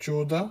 14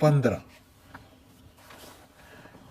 15।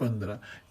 15,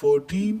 14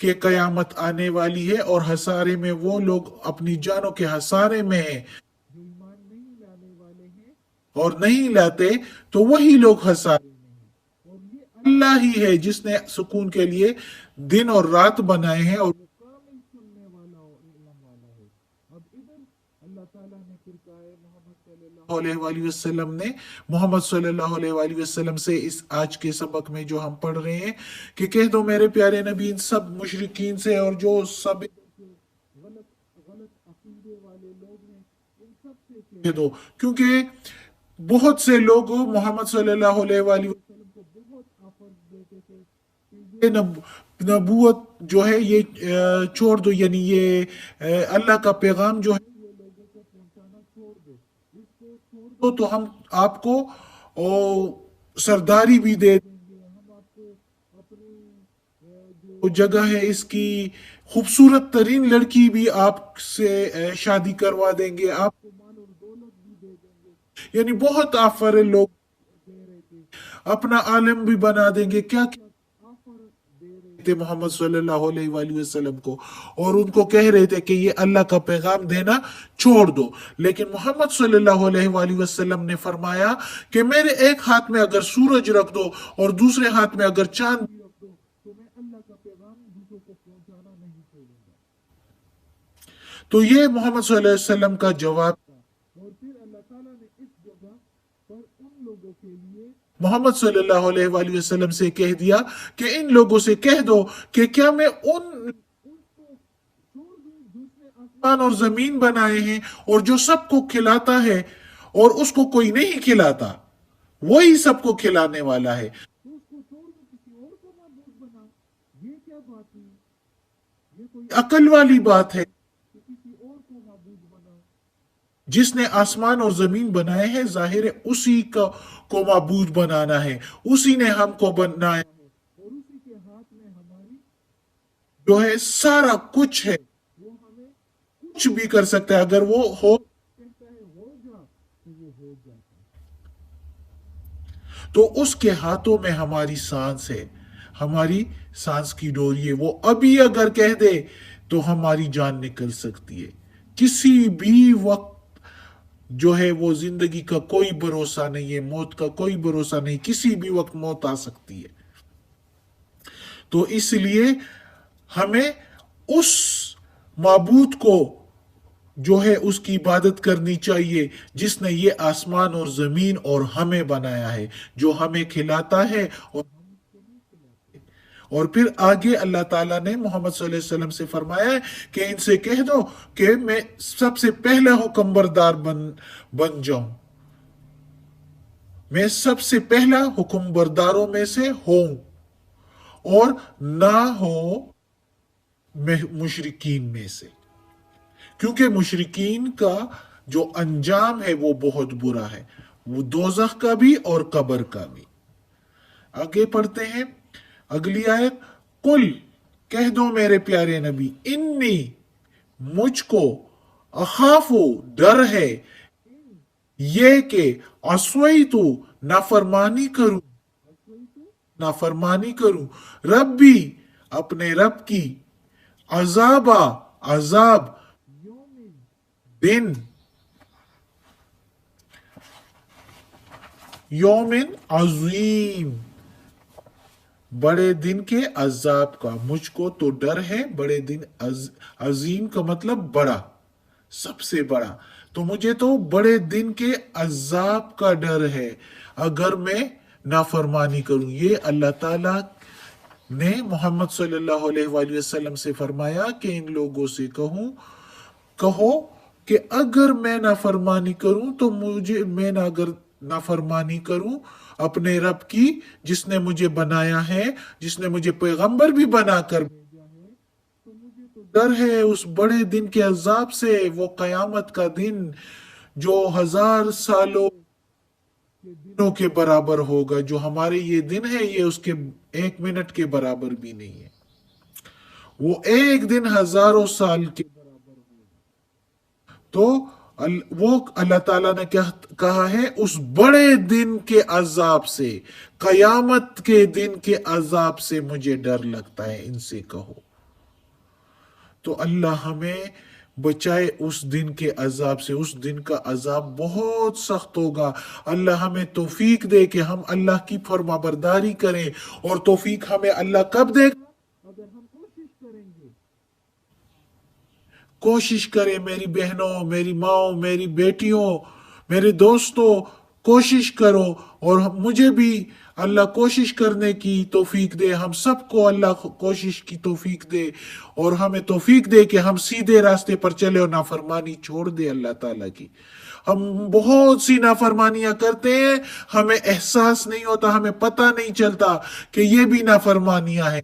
کہ قیامت آنے والی ہے اور خسارے میں وہ لوگ اپنی جانوں کے خسارے میں ہیں جو ایمان نہیں لانے والے ہیں اور نہیں لاتے، تو وہی لوگ خسارے میں ہیں۔ اور یہ اللہ ہی ہے جس نے سکون کے لیے دن اور رات بنائے ہیں، اور وہ کامل سننے والا اور علم والا ہے۔ اب ادھر اللہ تعالیٰ نے پھر کہا ہے محمد صلی اللہ علیہ وآلہ وسلم نے، محمد صلی اللہ علیہ وآلہ وسلم سے اس آج کے سبق میں جو ہم پڑھ رہے ہیں کہ کہہ دو میرے پیارے نبی ان سب مشرکین سے اور جو سب غلط غلط عقیدے والے لوگ ہیں ان سب سے کہہ دو، کیونکہ بہت سے لوگ محمد صلی اللہ علیہ وآلہ وسلم کو بہت آفر دیتے تھے کہ یہ نبوت جو ہے یہ چھوڑ دو، یعنی یہ اللہ کا پیغام جو ہے یہ لوگوں کو پہنچانا چھوڑ دو، اس کو چھوڑ دو تو ہم آپ کو سرداری بھی دے دیں گے، ہم آپ کو اپنی جو جگہ ہے اس کی خوبصورت ترین لڑکی بھی آپ سے شادی کروا دیں گے، آپ کو مال اور دولت بھی دے دیں گے، یعنی بہت آفر لوگ دے رہے تھے، اپنا عالم بھی بنا دیں گے، کیا کیا آفر دے رہے تھے محمد صلی اللہ علیہ وآلہ وسلم کو، اور ان کو کہہ رہے تھے کہ یہ اللہ کا پیغام دینا چھوڑ دو۔ لیکن محمد صلی اللہ علیہ وآلہ وسلم نے فرمایا کہ میرے ایک ہاتھ میں اگر سورج رکھ دو اور دوسرے ہاتھ میں اگر چاند بھی رکھ دو تو میں اللہ کا پیغام دوسروں کو پہنچانا نہیں چھوڑوں گا۔ تو یہ محمد صلی اللہ علیہ وسلم کا جواب تھا، اور پھر اللہ تعالیٰ نے اس جگہ پر ان لوگوں کے لیے محمد صلی اللہ علیہ وآلہ وسلم سے کہہ دیا کہ ان لوگوں سے کہہ دو کہ کیا میں ان کو چھوڑ دوں جس نے آسمان اور زمین بنائے ہیں اور جو سب کو کھلاتا ہے اور اس کو کوئی نہیں کھلاتا، وہی سب کو کھلانے والا ہے، تو اس کو چھوڑ دو کسی اور کو معبود بنا؟ یہ کیا بات ہوئی؟ یہ کوئی عقل والی بات ہے کہ کسی اور کو معبود بنا؟ جس نے آسمان اور زمین بنائے ہیں ظاہر ہے اسی کو معبود بنانا ہے، اسی نے ہم کو بنایا ہے، اور اسی کے ہاتھ میں ہماری جو ہے سارا کچھ ہے، وہ ہمیں کچھ بھی کر سکتا ہے، اگر وہ ہو کہتا ہے ہو جا تو وہ ہو جاتا ہے، تو اس کے ہاتھوں میں ہماری سانس ہے، ہماری سانس کی ڈوری ہے، وہ ابھی اگر کہہ دے تو ہماری جان نکل سکتی ہے، کسی بھی وقت جو ہے وہ زندگی کا کوئی بھروسہ نہیں ہے، موت کا کوئی بھروسہ نہیں، کسی بھی وقت موت آ سکتی ہے۔ تو اس لیے ہمیں اس معبود کو جو ہے اس کی عبادت کرنی چاہیے جس نے یہ آسمان اور زمین اور ہمیں بنایا ہے، جو ہمیں کھلاتا ہے اور اور پھر آگے اللہ تعالیٰ نے محمد صلی اللہ علیہ وسلم سے فرمایا ہے کہ ان سے کہہ دو کہ میں سب سے پہلا حکم بردار بن جاؤں، میں سب سے پہلا حکم برداروں میں سے ہوں اور نہ ہو مشرکین میں سے، کیونکہ مشرکین کا جو انجام ہے وہ بہت برا ہے، وہ دوزخ کا بھی اور قبر کا بھی۔ آگے پڑھتے ہیں اگلی آیت، قل کہہ دو میرے پیارے نبی، انی مجھ کو اخافو ڈر ہے، یہ کہ عصیتو نافرمانی کروں ربی اپنے رب کی، عذاب دن یومن عظیم، بڑے دن کے عذاب کا، مجھ کو تو ڈر ہے بڑے دن عظیم کا مطلب بڑا، سب سے بڑا، تو مجھے تو بڑے دن کے عذاب کا ڈر ہے اگر میں نافرمانی کروں۔ یہ اللہ تعالیٰ نے محمد صلی اللہ علیہ وآلہ وسلم سے فرمایا کہ ان لوگوں سے کہو کہ اگر میں نافرمانی کروں تو میں اگر نافرمانی کروں اپنے رب کی جس نے مجھے بنایا ہے، جس نے مجھے پیغمبر بھی بنا کر بھیجا ہے، تو مجھے تو ڈر ہے اس بڑے دن کے عذاب سے، وہ قیامت کا دن جو 1000 سالوں کے دنوں کے برابر ہوگا، جو ہمارے یہ دن ہے یہ اس کے 1 منٹ کے برابر بھی نہیں ہے، وہ ایک دن 1000 سال کے برابر ہوگا۔ تو وہ اللہ تعالیٰ نے کیا کہا ہے، اس بڑے دن کے عذاب سے، قیامت کے دن کے عذاب سے مجھے ڈر لگتا ہے، ان سے کہو۔ تو اللہ ہمیں بچائے اس دن کے عذاب سے. اس دن کا عذاب بہت سخت ہوگا. اللہ ہمیں توفیق دے کہ ہم اللہ کی فرما برداری کریں. اور توفیق ہمیں اللہ کب دے گا؟ اگر ہم کوشش کریں گے. کوشش کریں میری بہنوں، میری ماؤں، میری بیٹیوں، میرے دوستوں، کوشش کرو. اور مجھے بھی اللہ کوشش کرنے کی توفیق دے. ہم سب کو اللہ کوشش کی توفیق دے اور ہمیں توفیق دے کہ ہم سیدھے راستے پر چلے اور نافرمانی چھوڑ دے اللہ تعالیٰ کی. ہم بہت سی نافرمانیاں کرتے ہیں، ہمیں احساس نہیں ہوتا، ہمیں پتہ نہیں چلتا کہ یہ بھی نافرمانیاں ہیں.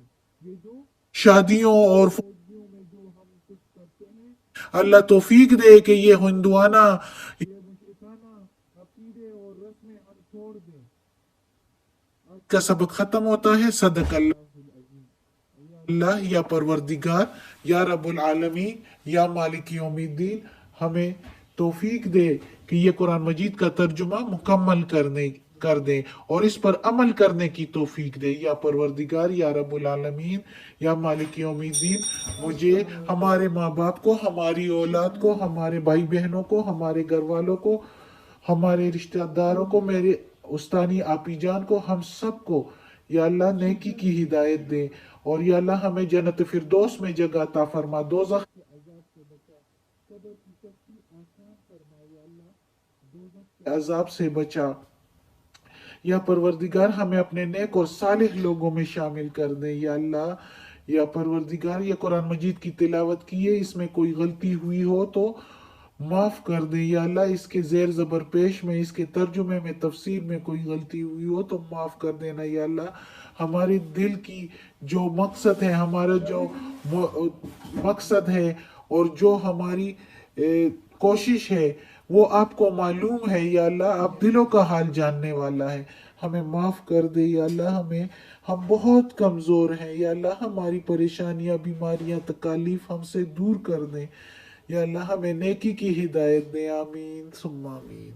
شادیوں اور فوجیوں میں جو ہم کچھ کرتے ہیں، اللہ توفیق دے کہ یہ ہندوانہ، یہ مشرکانہ عقیدے اور رسمیں ہم چھوڑ دیں. آج کا سبق ختم ہوتا ہے. صدق اللہ العظیم. اللہ یا پروردگار، یا رب العالمین، یا مالک یوم الدین، ہمیں توفیق دے کہ یہ قرآن مجید کا ترجمہ مکمل کر دے اور اس پر عمل کرنے کی توفیق دے. یا پروردگار، یا رب العالمین، یا مالک یوم الدین، مجھے، ہمارے ماں باپ کو، ہماری اولاد کو، ہمارے بھائی بہنوں کو، ہمارے گھر والوں کو، ہمارے رشتہ داروں کو، میرے استانی آپی جان کو، ہم سب کو یا اللہ نیکی کی ہدایت دے. اور یا اللہ ہمیں جنت فردوس میں جگہ عطا فرما. دوزخ کے عذاب سے بچا. قبر کی سختی آسان فرما یا اللہ. دوزخ کے عذاب سے بچا. یا پروردگار ہمیں اپنے نیک اور صالح لوگوں میں شامل کر دے یا اللہ. یا پروردگار یہ قرآن مجید کی تلاوت کی ہے، اس میں کوئی غلطی ہوئی ہو تو معاف کر دے یا اللہ. اس کے زیر زبر پیش میں، اس کے ترجمے میں، تفسیر میں کوئی غلطی ہوئی ہو تو معاف کر دینا یا اللہ. ہمارے دل کی جو مقصد ہے، ہمارا جو مقصد ہے اور جو ہماری کوشش ہے وہ آپ کو معلوم ہے یا اللہ. آپ دلوں کا حال جاننے والا ہے. ہمیں معاف کر دے یا اللہ. ہم بہت کمزور ہیں یا اللہ. ہماری پریشانیاں، بیماریاں، تکالیف ہم سے دور کر دیں یا اللہ. ہمیں نیکی کی ہدایت دیں. آمین ثم آمین.